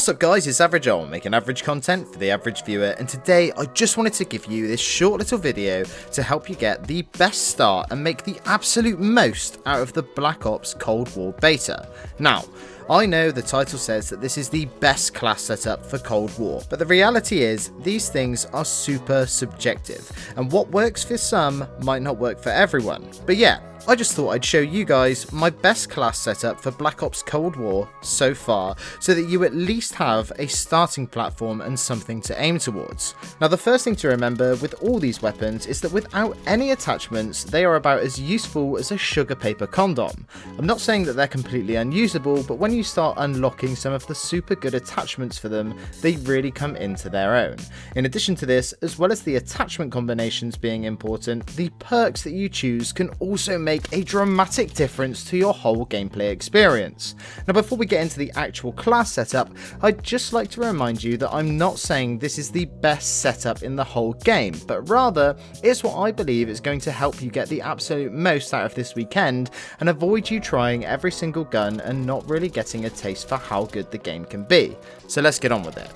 What's up guys, it's Average Owl, making average content for the average viewer, and today I just wanted to give you this short little video to help you get the best start and make the absolute most out of the Black Ops Cold War beta. Now, I know the title says that this is the best class setup for Cold War, but the reality is these things are super subjective, and what works for some might not work for everyone. But yeah, I just thought I'd show you guys my best class setup for Black Ops Cold War so far, so that you at least have a starting platform and something to aim towards. Now the first thing to remember with all these weapons is that without any attachments, they are about as useful as a sugar paper condom. I'm not saying that they're completely unusable, but when you start unlocking some of the super good attachments for them, they really come into their own. In addition to this, as well as the attachment combinations being important, the perks that you choose can also make a dramatic difference to your whole gameplay experience. Now before we get into the actual class setup, I'd just like to remind you that I'm not saying this is the best setup in the whole game, but rather it's what I believe is going to help you get the absolute most out of this weekend and avoid you trying every single gun and not really getting a taste for how good the game can be. So let's get on with it.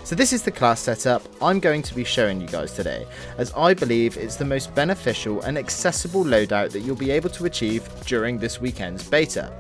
So this is the class setup I'm going to be showing you guys today, as I believe it's the most beneficial and accessible loadout that you'll be able to achieve during this weekend's beta.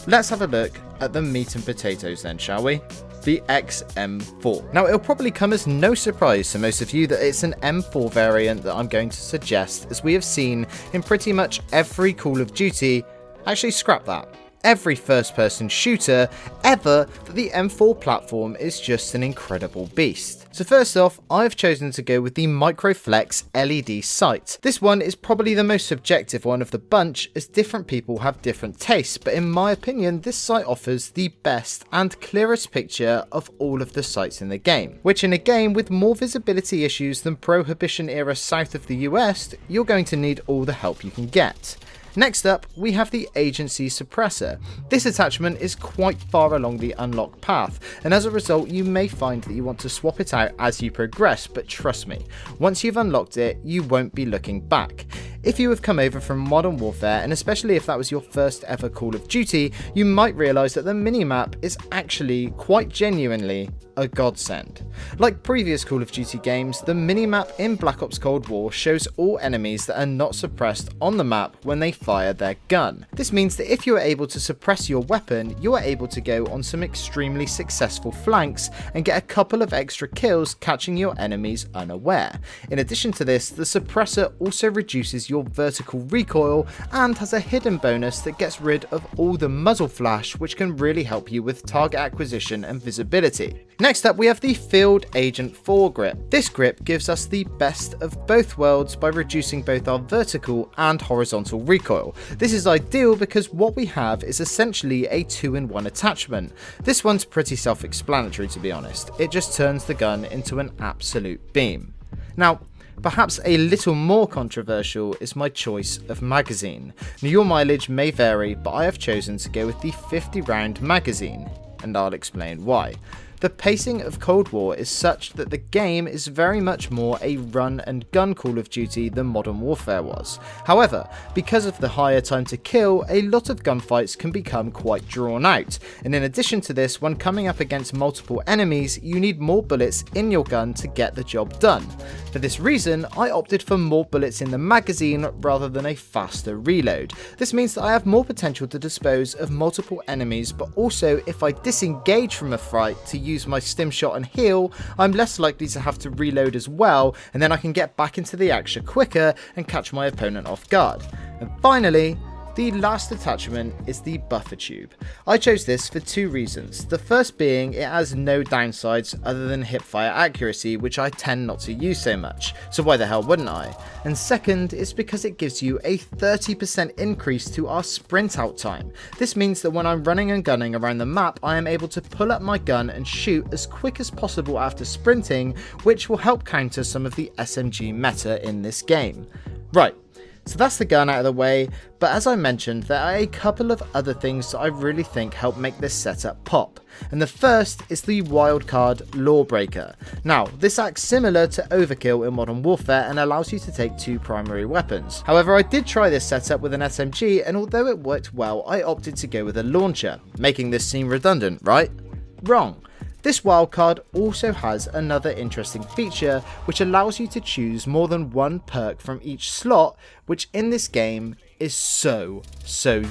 Let's have a look at the meat and potatoes then, shall we? The XM4. Now it'll probably come as no surprise to most of you that it's an M4 variant that I'm going to suggest, as we have seen in pretty much every Call of Duty, actually scrap that, every first-person shooter ever, that the M4 platform is just an incredible beast. So first off, I've chosen to go with the Microflex LED sight. This one is probably the most subjective one of the bunch, as different people have different tastes, but in my opinion this sight offers the best and clearest picture of all of the sights in the game, which in a game with more visibility issues than Prohibition era south of the US, you're going to need all the help you can get. Next up, we have the Agency Suppressor. This attachment is quite far along the unlock path, and as a result you may find that you want to swap it out as you progress, but trust me, once you've unlocked it, you won't be looking back. If you have come over from Modern Warfare, and especially if that was your first ever Call of Duty, you might realise that the minimap is actually quite genuinely a godsend. Like previous Call of Duty games, the minimap in Black Ops Cold War shows all enemies that are not suppressed on the map when they fire their gun. This means that if you are able to suppress your weapon, you are able to go on some extremely successful flanks and get a couple of extra kills catching your enemies unaware. In addition to this, the suppressor also reduces your vertical recoil and has a hidden bonus that gets rid of all the muzzle flash, which can really help you with target acquisition and visibility. Next up, we have the Field Agent 4 grip. This grip gives us the best of both worlds by reducing both our vertical and horizontal recoil. This is ideal because what we have is essentially a 2-in-1 attachment. This one's pretty self-explanatory, to be honest. It just turns the gun into an absolute beam. Now, perhaps a little more controversial is my choice of magazine. Now, your mileage may vary, but I have chosen to go with the 50-round magazine, and I'll explain why. The pacing of Cold War is such that the game is very much more a run and gun Call of Duty than Modern Warfare was. However, because of the higher time to kill, a lot of gunfights can become quite drawn out, and in addition to this, when coming up against multiple enemies, you need more bullets in your gun to get the job done. For this reason, I opted for more bullets in the magazine rather than a faster reload. This means that I have more potential to dispose of multiple enemies, but also if I disengage from a fight to use my stim shot and heal, I'm less likely to have to reload as well, and then I can get back into the action quicker and catch my opponent off guard. And finally, the last attachment is the buffer tube. I chose this for two reasons. The first being it has no downsides other than hipfire accuracy, which I tend not to use so much, so why the hell wouldn't I? And second is because it gives you a 30% increase to our sprint out time. This means that when I'm running and gunning around the map, I am able to pull up my gun and shoot as quick as possible after sprinting, which will help counter some of the SMG meta in this game. Right. So that's the gun out of the way, but as I mentioned, there are a couple of other things that I really think help make this setup pop, and the first is the wildcard Lawbreaker. Now, this acts similar to Overkill in Modern Warfare and allows you to take two primary weapons. However, I did try this setup with an SMG, and although it worked well, I opted to go with a launcher, making this seem redundant, right? Wrong. This wildcard also has another interesting feature which allows you to choose more than one perk from each slot, which in this game is so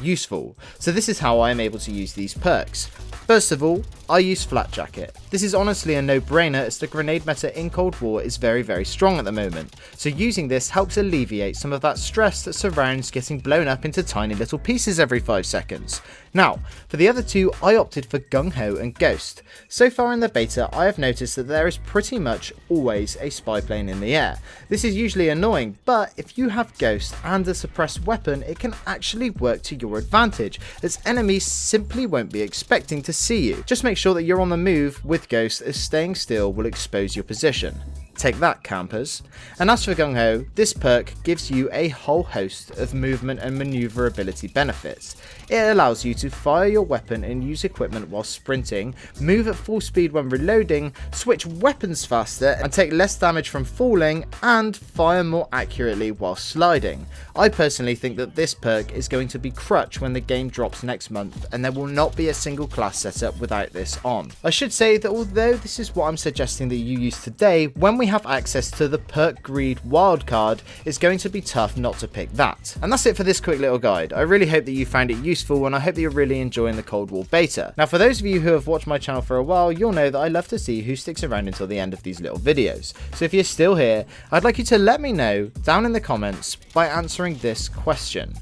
useful. So this is how I am able to use these perks. First of all, I use Flat Jacket. This is honestly a no-brainer as the grenade meta in Cold War is very strong at the moment, so using this helps alleviate some of that stress that surrounds getting blown up into tiny little pieces every 5 seconds. Now, for the other two, I opted for Gung Ho and Ghost. So far in the beta, I have noticed that there is pretty much always a spy plane in the air. This is usually annoying, but if you have Ghost and a suppressed weapon, it can actually work to your advantage, as enemies simply won't be expecting to see you. Just make sure that you're on the move with Ghost, as staying still will expose your position. Take that, campers. And as for Gung Ho, this perk gives you a whole host of movement and maneuverability benefits. It allows you to fire your weapon and use equipment while sprinting, move at full speed when reloading, switch weapons faster and take less damage from falling, and fire more accurately while sliding. I personally think that this perk is going to be crutch when the game drops next month, and there will not be a single class setup without this on. I should say that although this is what I'm suggesting that you use today, when we have access to the perk greed wildcard, it's going to be tough not to pick that. And that's it for this quick little guide. I really hope that you found it useful, and I hope that you're really enjoying the Cold War beta. Now, for those of you who have watched my channel for a while, you'll know that I love to see who sticks around until the end of these little videos. So if you're still here, I'd like you to let me know down in the comments by answering this question.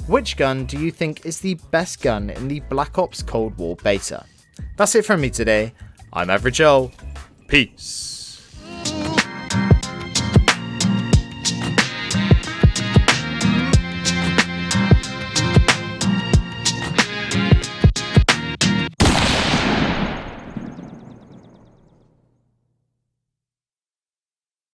Which gun do you think is the best gun in the Black Ops Cold War beta? That's it from me today. I'm Average Joel. Peace.